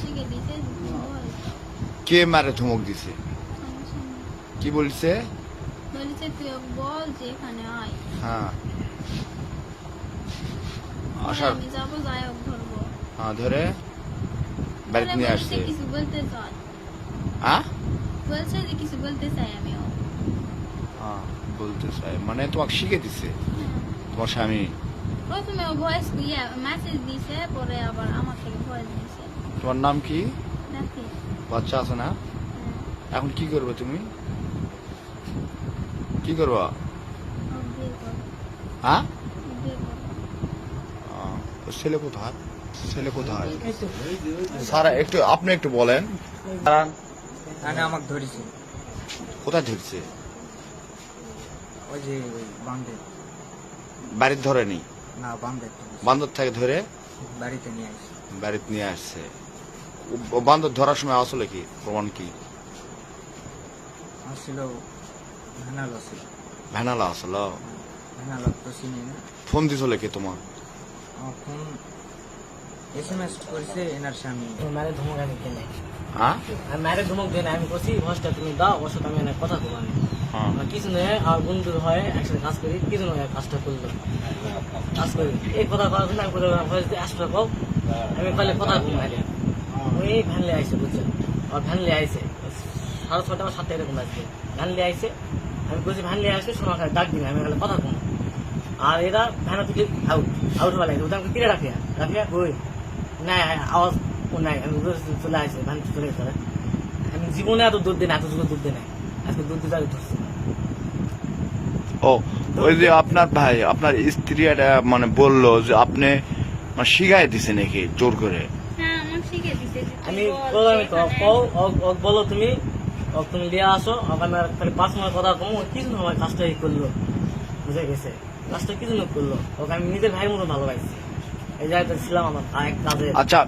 শিখে দিছে কে মারে ধমক দিছে? কি বলছে? বলেছে তুই বল যে এখানে আয়। হ্যাঁ পরে আসার আমি যাবো, যাই হোক ধরবো। হ্যাঁ ধরে বাড়িতে পরে নিয়ে বলেছে আসছে। কিছু বলতে চাই, হ্যাঁ বলছে যে কিছু বলতে চাই আমিও। হ্যাঁ বলতে চাই মানে তোমাকে শিখে দিছে তোমার স্বামী? প্রথমে ভয়েস মেসেজ দিছে, পরে আবার আমার থেকে ভয়েস দিছে। তোমার নাম কি? নাকি বাচ্চা আছে না? এখন কি করবে তুমি? কি করবা? বিয়ে করবো, হ্যাঁ বিয়ে করবো। ওর ছেলে কোথায়? ছেলে কোথায়? স্যার একটু আপনি একটু বলেন। মানে আমাকে ধরেছে কোথায় ধরছে? ওই যে বান্ধে, বাড়ির ধরেনি, না বান্ধে বান্দর থেকে ধরে বাড়িতে নিয়ে আসে। বাড়িতে নিয়ে আসছে। ও বান্দর ধরার সময় আসলে কি প্রমাণ কি? আসছিল ভ্যানালো ছিল, ভ্যানালা আসলো। ভ্যানালো তো চিনি না। ফোন দিছিল কি তোমার? আমার ফোন SMS করেছে এনার স্বামী। মারে ধমক আমি কেন হ্যাঁ আমি মারে ধমক দেন আমি বলছি ভসটা তুমি দাও ওর সাথে আমি অনেক কথা বলবো। আমি হ্যাঁ আমার কিছু নয় আর বন্ধু হয় একসাথে কাজ করি কিছু নয় কাজটা করলো কাজ করি এই কথা করার জন্য আমি বলে ভয়েস দিয়ে আসলে কও আমি কলে কথা বলি মারে ওই ভ্যানলে আইসে বুঝছেন আর ভ্যানলে আইসে 6:30 বা 7 এরকম আসবে ভ্যানলে আইসে আমি বলছি ভ্যানলে আসবে সময় ডাক দিন আমি কলে কথা কম আর এরা ভ্যানা তুলে আউট হওয়া লাগে ওটা আমি কিনে রাখিয়া ওই না আওয়াজ নাই আমি চলে আসে ভ্যান চলে গেছে আমি জীবনে এত দুধ দিই না এত দুধ দিই না আজকে দুধ দিতে আমি ধরছি ও ওই যে আপনার ভাই আপনার স্ত্রী একটা মানে বললো যে আপনি মানে শিখাই দিছে নাকি জোর করে? হ্যাঁ আমার শিখে দিছে যে তুই আমি বল বললাম যে তো এখানে কও ওক বলো তুমি ওক তুমি নিয়ে আসো ওখানে খালি 5 মিনিট কথা কম কিছু না আমার কাজটা করলো বুঝে গেছে কাজটা কিছু না করলো ওকে আমি নিজের ভাইয়ের মতো ভালোবাসি এই জায়গাটা ছিলাম আমার এক কাজে আচ্ছা